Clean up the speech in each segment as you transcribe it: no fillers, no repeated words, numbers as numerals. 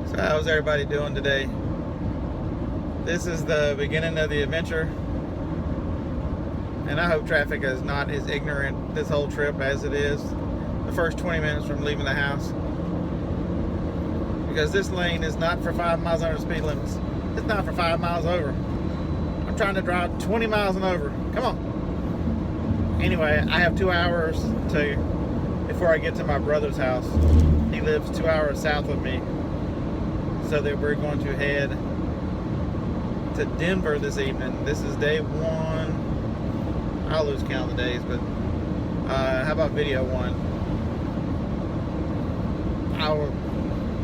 So how's everybody doing today? This is the beginning of the adventure, and I hope traffic is not as ignorant this whole trip as it is the first 20 minutes from leaving the house, because this lane is not for 5 miles under speed limits. It's not for 5 miles over. I'm trying to drive 20 miles and over. Come on. Anyway, I have 2 hours before I get to my brother's house. He lives 2 hours south of me, so that we're going to head to Denver this evening. This is day one. I'll lose count of the days, but how about video one?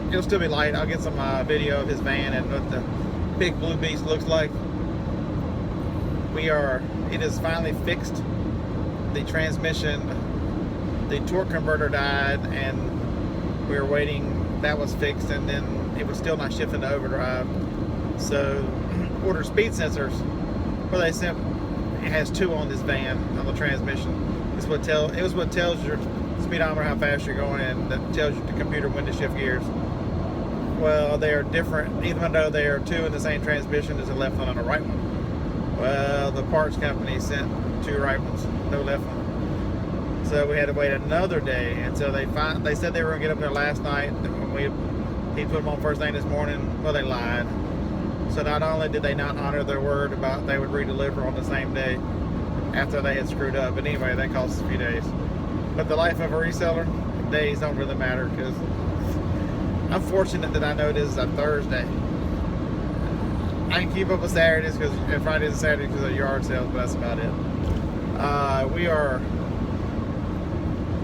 It'll still be light. I'll get some video of his van and what the big blue beast looks like. It is finally fixed. The transmission, the torque converter died, and we were waiting. That was fixed, and then it was still not shifting to overdrive. So order speed sensors. Well, they sent, it has 2 on this van on the transmission. It was what tells your speedometer how fast you're going, and that tells the computer when to shift gears. Well, they are different, even though they are 2 in the same transmission. There's a left one and a right one. Well, the parts company sent 2 right ones, no left one. So we had to wait another day, and so they said they were gonna get up there last night. He put them on first thing this morning. Well, they lied. So not only did they not honor their word about they would redeliver on the same day after they had screwed up, but anyway, that cost us a few days. But the life of a reseller, days don't really matter, because I'm fortunate that I know this is a Thursday. I can keep up with Saturdays and Fridays and Saturdays because of yard sales, but that's about it. We are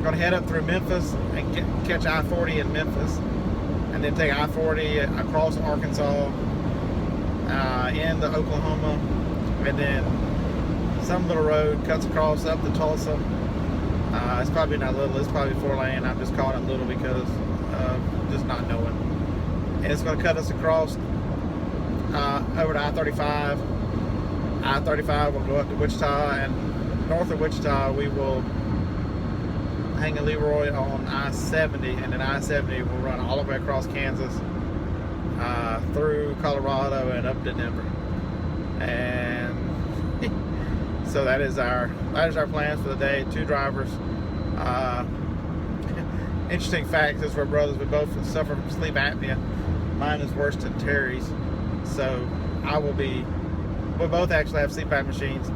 going to head up through Memphis and catch I-40 in Memphis, and then take I-40 across Arkansas into Oklahoma, and then some little road cuts across up to Tulsa. It's probably not little, it's probably 4-lane. I'm just calling it little because of just not knowing. And it's going to cut us across over to I-35. I-35 will go up to Wichita, and north of Wichita we will hang a Leroy on I-70, and then I-70 will run all the way across Kansas, through Colorado and up to Denver. And so that is our plans for the day. 2 drivers. Interesting fact is we're brothers. We both suffer from sleep apnea. Mine is worse than Terry's. So we both actually have CPAP machines.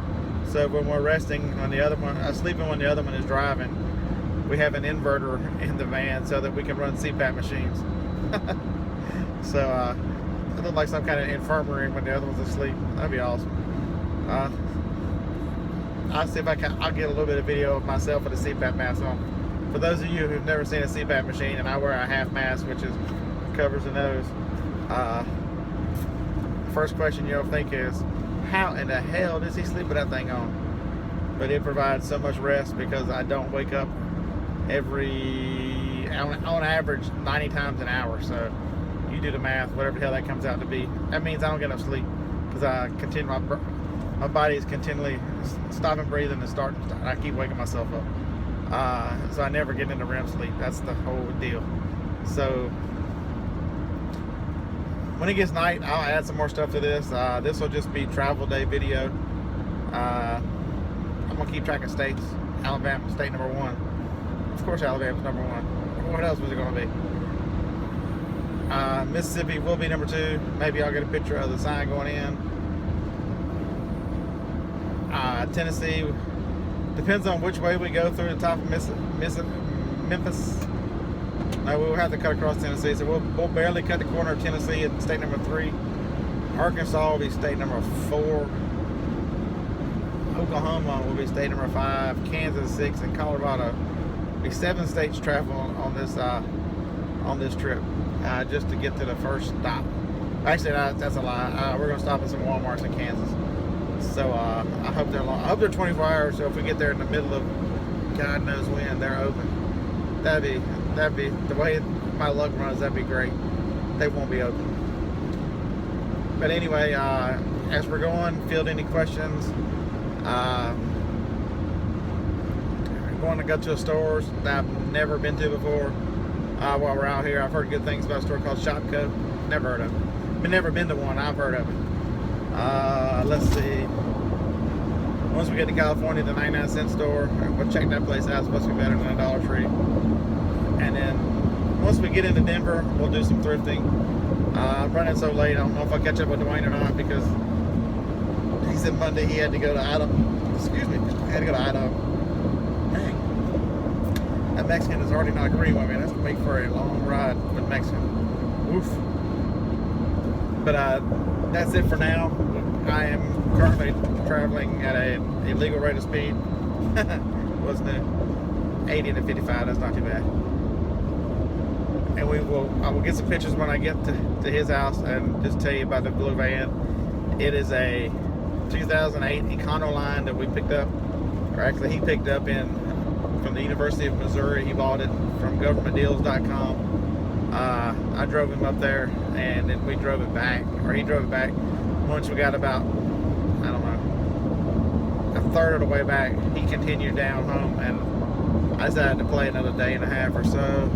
So when we're resting, when the other one, sleeping when the other one is driving, we have an inverter in the van so that we can run CPAP machines. So it looked like some kind of infirmary when the other one's asleep. That'd be awesome. I'll see if I'll get a little bit of video of myself with a CPAP mask on. For those of you who've never seen a CPAP machine, and I wear a half mask, which covers the nose. First question you'll think is, how in the hell does he sleep with that thing on? But it provides so much rest, because I don't wake up on average 90 times an hour. So you do the math, whatever the hell that comes out to be. That means I don't get enough sleep, because my body is continually stopping breathing and starting. I keep waking myself up. So I never get into REM sleep. That's the whole deal. So when it gets night, I'll add some more stuff to this. This will just be travel day video. I'm gonna keep track of states. Alabama, state number 1. Of course, Alabama's number 1. What else was it gonna be? Mississippi will be number 2. Maybe I'll get a picture of the sign going in. Tennessee, depends on which way we go through the top of Memphis. No, we'll have to cut across Tennessee, so we'll barely cut the corner of Tennessee at state number 3. Arkansas will be state number 4. Oklahoma will be state number 5. Kansas 6, and Colorado will be 7 states travel on this trip, just to get to the first stop. Actually, that's a lie. We're gonna stop at some Walmarts in Kansas. So I hope they're long. I hope they're 24 hours. So if we get there in the middle of God knows when, they're open. That'd be the way my luck runs. That'd be great. They won't be open. But anyway, as we're going, field any questions. I'm going to go to a store that I've never been to before. while we're out here. I've heard good things about a store called Shopco. Never heard of it. I've never been to one. I've heard of it. Let's see. Once we get to California, the 99-cent store, we'll check that place out. It's supposed to be better than a Dollar Tree. And then once we get into Denver, we'll do some thrifting. I'm running so late, I don't know if I'll catch up with Dwayne or not, because he said Monday he had to go to Idaho. Excuse me, he had to go to Idaho. Dang. That Mexican is already not agreeing with me. That's going to make for a long ride with Mexican. Oof. But that's it for now. I am currently traveling at a legal rate of speed. What's new? 80 to 55, that's not too bad. And I will get some pictures when I get to his house and just tell you about the blue van. It is a 2008 Econoline that we picked up, or actually he picked up from the University of Missouri. He bought it from governmentdeals.com. I drove him up there, and then we drove it back, or he drove it back. Once we got about, I don't know, a third of the way back, he continued down home, and I decided to play another day and a half or so.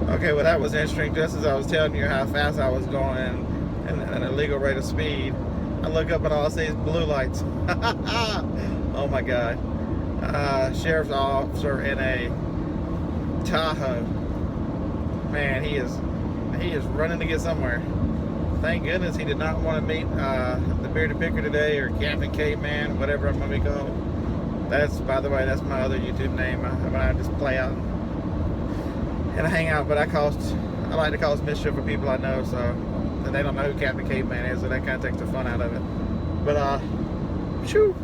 Okay, well that was interesting. Just as I was telling you how fast I was going and a legal rate of speed, I look up and all I see is blue lights. Oh my God. Sheriff's officer in a Tahoe. Man, he is running to get somewhere. Thank goodness he did not want to meet the Bearded Picker today, or Captain Caveman, whatever I'm going to be called. That's, by the way, that's my other YouTube name. When I just play out and I hang out, but I like to cause mischief for people I know, so and they don't know who Captain Caveman is, so that kind of takes the fun out of it. But shoo,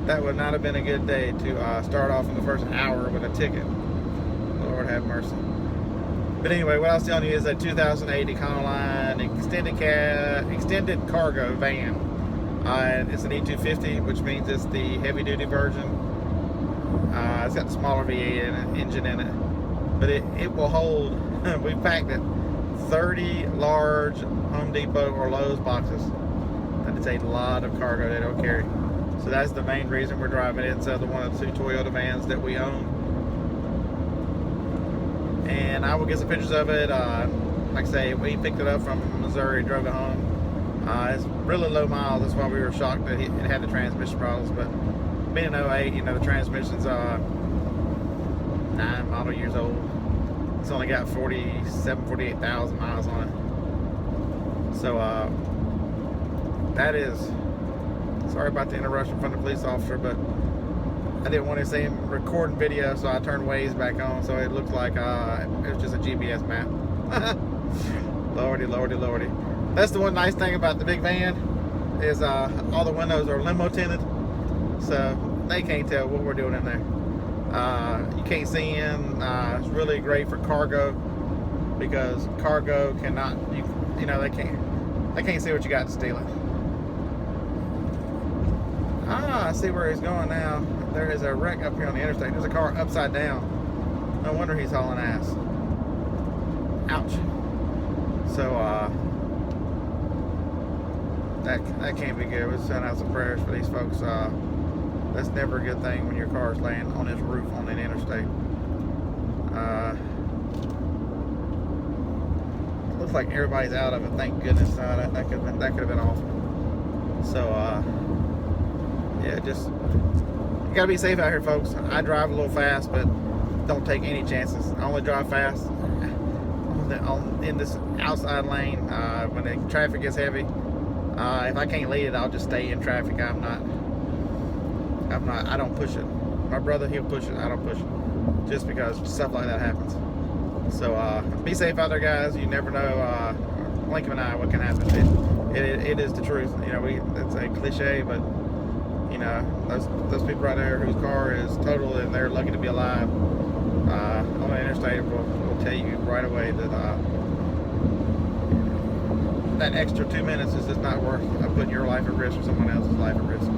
that would not have been a good day to start off in the first hour with a ticket. Lord have mercy. But anyway, what I was telling you is a 2008 Econoline extended cargo van. It's an E250, which means it's the heavy-duty version. It's got the smaller V8 engine in it, but it will hold. We packed it 30 large Home Depot or Lowe's boxes. That is a lot of cargo that it'll carry. So that's the main reason we're driving it instead of one of the two Toyota vans that we own. And I will get some pictures of it. Like I say, we picked it up from Missouri, drove it home. It's really low miles. That's why we were shocked that it had the transmission problems. But being an 08, you know, the transmission's 9 model years old. It's only got 48,000 miles on it. So that is, sorry about the interruption from the police officer, but I didn't want to see him recording video, so I turned Waze back on, so it looked like it was just a GPS map. Lordy, lordy, lordy. That's the one nice thing about the big van, is all the windows are limo tinted, so they can't tell what we're doing in there. You can't see in. It's really great for cargo, because cargo cannot, you know, they can't see what you got to steal it. I see where he's going now. There is a wreck up here on the interstate. There's a car upside down. No wonder he's hauling ass. Ouch. So that can't be good. We'll send out some prayers for these folks. That's never a good thing when your car is laying on this roof on an interstate. Looks like everybody's out of it. Thank goodness. That could have been awful. So yeah, just you gotta be safe out here, folks. I drive a little fast, but don't take any chances. I only drive fast in this outside lane when the traffic gets heavy. If I can't lead it, I'll just stay in traffic. I don't push it. My brother, he'll push it. I don't push it, just because stuff like that happens. So be safe out there, guys. You never know. Blink of an eye, what can happen. It is the truth. You know, it's a cliche, but you know, those people right there whose car is totaled and they're lucky to be alive on the interstate will tell you right away that that extra 2 minutes is just not worth putting your life at risk or someone else's life at risk.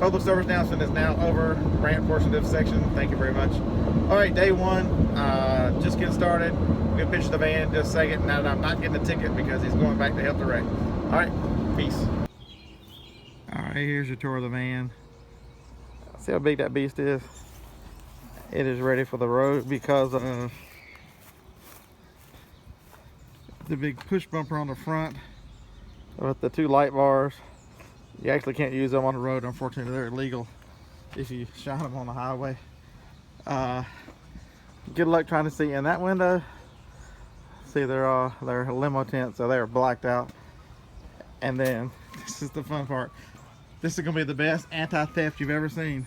Public service announcement is now over. Rant portion of this section. Thank you very much. All right, day one. Just getting started. We're gonna pitch the van in just a second. Now that I'm not getting a ticket because he's going back to help the wreck. All right, peace. All right, here's your tour of the van. See how big that beast is? It is ready for the road because of the big push bumper on the front with the 2 light bars. You actually can't use them on the road, unfortunately. They're illegal if you shine them on the highway. Good luck trying to see in that window. See, they're limo tents, so they're blacked out. And then this is the fun part. This is gonna be the best anti-theft you've ever seen.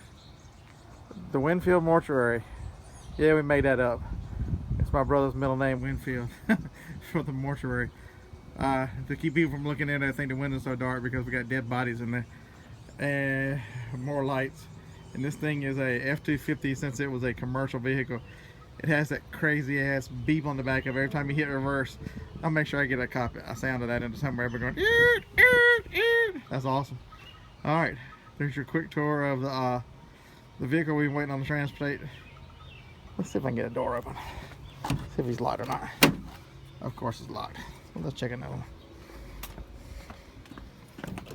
The Winfield Mortuary. Yeah, we made that up. It's my brother's middle name, Winfield, for the mortuary. To keep people from looking in, I think the window's so dark because we got dead bodies in there. And more lights. And this thing is a F-250 since it was a commercial vehicle. It has that crazy ass beep on the back of it every time you hit reverse. I'll make sure I get a sound of that into somewhere. But going, that's awesome. All right, there's your quick tour of the vehicle we've been waiting on to transport. Let's see if I can get a door open. See if he's locked or not. Of course it's locked. Well, let's check another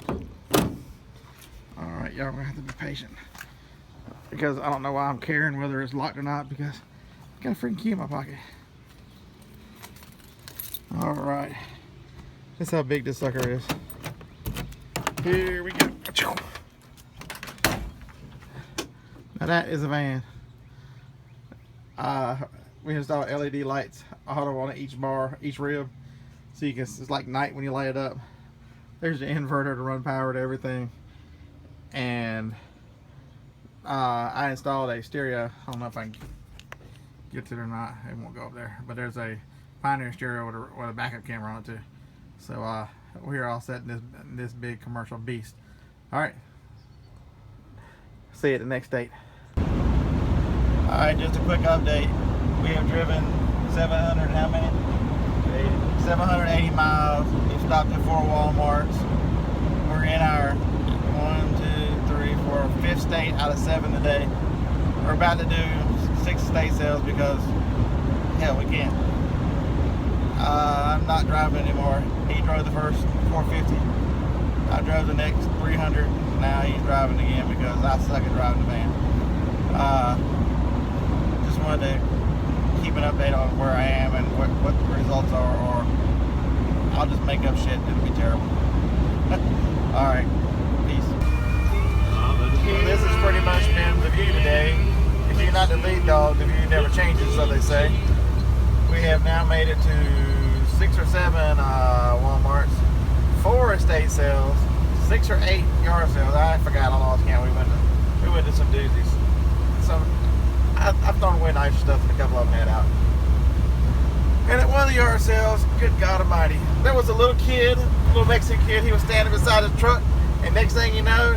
one. All right, y'all gonna have to be patient because I don't know why I'm caring whether it's locked or not because I got a freaking key in my pocket. All right, this is how big this sucker is. Here we go. Now that is a van. We installed LED lights auto on each bar, each rib, so you can. It's like night when you light it up. There's the inverter to run power to everything, and I installed a stereo. I don't know if I can get to it or not. It won't go up there, but there's a Pioneer stereo with a backup camera on it too. So we're all set in this big commercial beast. All right, see you at the next date. All right, just a quick update. We have driven 700, how many? 780 miles. We've stopped at 4 Walmarts. We're in our 5th state out of 7 today. We're about to do 6 state sales because, hell, we can. I'm not driving anymore. He drove the first 450. I drove the next 300. Now he's driving again because I suck at driving the van. Just wanted to keep an update on where I am and what the results are, or I'll just make up shit. It'll be terrible. Alright, peace. This has pretty much been the view today. If you're not the lead dog, the view never changes, so they say. We have now made it to 6 or 7 Walmarts, 4 estate sales, 6 or 8 yard sales. I forgot, I lost count. We went to some doozies. So I've thrown away nicer stuff and a couple of them had out. And at one of the yard sales, good God Almighty, there was a little kid, a little Mexican kid. He was standing beside his truck, and next thing you know,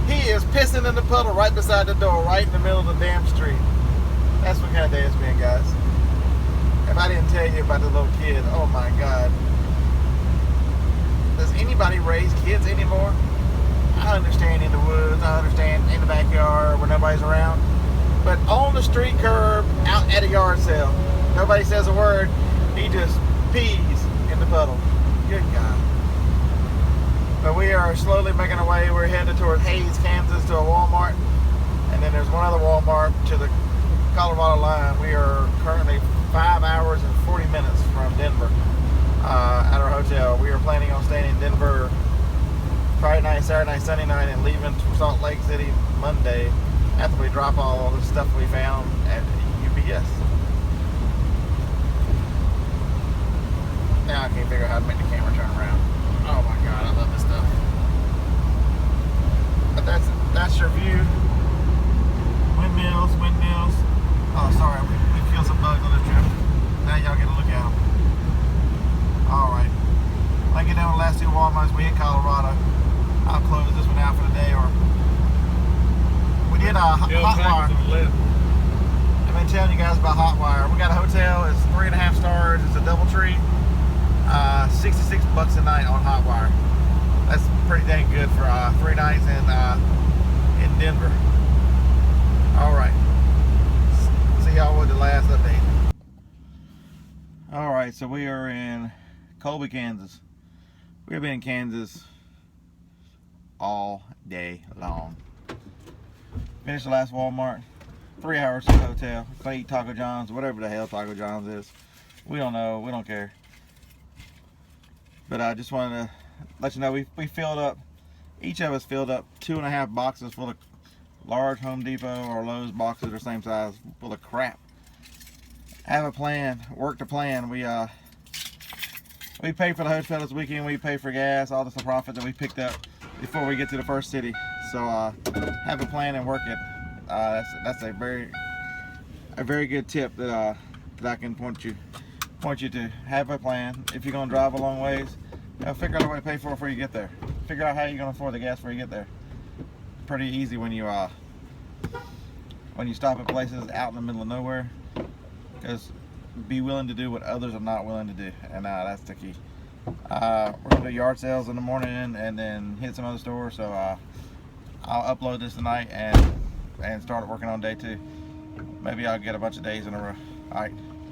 he is pissing in the puddle right beside the door, right in the middle of the damn street. That's what kind of day it's been, guys. If I didn't tell you about the little kid, oh my God. Does anybody raise kids anymore? I understand in the woods, I understand in the backyard where nobody's around. But on the street curb, out at a yard sale, nobody says a word. He just pees in the puddle. Good God. But we are slowly making our way. We're headed toward Hayes, Kansas to a Walmart. And then there's one other Walmart to the Colorado line. We are currently 5 hours and 40 minutes from Denver at our hotel. We are planning on staying in Denver Friday night, Saturday night, Sunday night, and leaving for Salt Lake City Monday after we drop all the stuff we found at UPS. Now I can't figure out how to make the camera turn around. Oh my God, I love this stuff. But that's your view. Windmills. Oh, sorry, we killed some bugs on this trip. Now y'all get a look at them. All right. Like it down the last 2 Walmarts, we hit Colorado. I'll close this one out for the day, or we did a Hotwire. I've been telling you guys about Hotwire. We got a hotel. It's 3.5 stars. It's a double tree. $66 a night on Hotwire. That's pretty dang good for 3 nights in Denver. All right. See y'all with the last update. All right, so we are in Colby, Kansas. We've been in Kansas all day long. Finished the last Walmart. 3 hours to the hotel. Go eat Taco John's, whatever the hell Taco John's is. We don't know. We don't care. But I just wanted to let you know we filled up. Each of us filled up 2.5 boxes full of large Home Depot or Lowe's boxes or same size full of crap. Have a plan. Work the plan. We pay for the hotel this weekend. We pay for gas, all this profit that we picked up before we get to the first city. So have a plan and work it. That's a very good tip that I can point you to. Have a plan. If you're gonna drive a long ways, figure out a way to pay for it before you get there. Figure out how you're gonna afford the gas before you get there. Pretty easy when you stop at places out in the middle of nowhere. Because be willing to do what others are not willing to do, and that's the key. We're gonna do yard sales in the morning and then hit some other stores. So I'll upload this tonight and start working on day 2. Maybe I'll get a bunch of days in a row. All right.